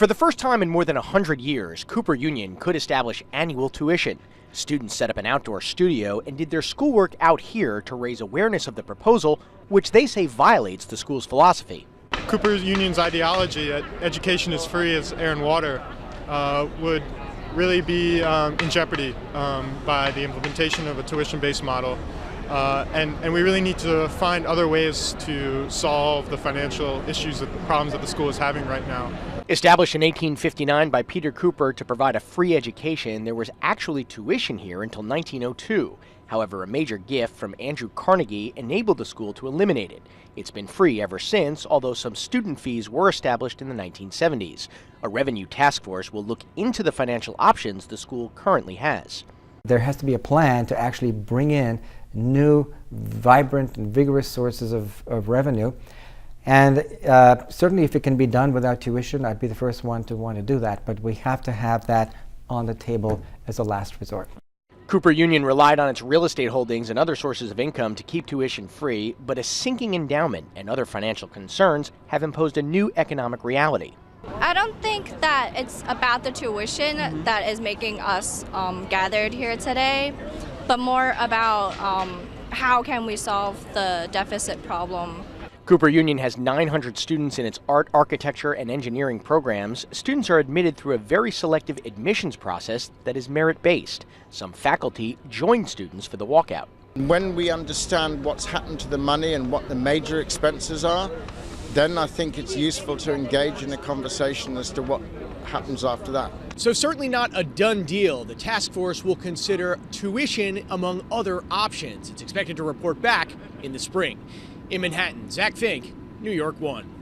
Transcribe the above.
For the first time in more than 100 years, Cooper Union could establish annual tuition. Students set up an outdoor studio and did their schoolwork out here to raise awareness of the proposal, which they say violates the school's philosophy. Cooper Union's ideology that education is free as air and water would really be in jeopardy by the implementation of a tuition-based model. And we really need to find other ways to solve the financial issues, the problems that the school is having right now. Established in 1859 by Peter Cooper to provide a free education, there was actually tuition here until 1902. However, a major gift from Andrew Carnegie enabled the school to eliminate it. It's been free ever since, although some student fees were established in the 1970s. A revenue task force will look into the financial options the school currently has. There has to be a plan to actually bring in new, vibrant, and vigorous sources of revenue. And certainly if it can be done without tuition, I'd be the first one to want to do that. But we have to have that on the table as a last resort. Cooper Union relied on its real estate holdings and other sources of income to keep tuition free, but a sinking endowment and other financial concerns have imposed a new economic reality. I don't think that it's about the tuition that is making us gathered here today, but more about how can we solve the deficit problem. Cooper Union has 900 students in its art, architecture, and engineering programs. Students are admitted through a very selective admissions process that is merit-based. Some faculty join students for the walkout. When we understand what's happened to the money and what the major expenses are, then I think it's useful to engage in a conversation as to what happens after that. So certainly not a done deal. The task force will consider tuition among other options. It's expected to report back in the spring. In Manhattan, Zach Fink, New York 1.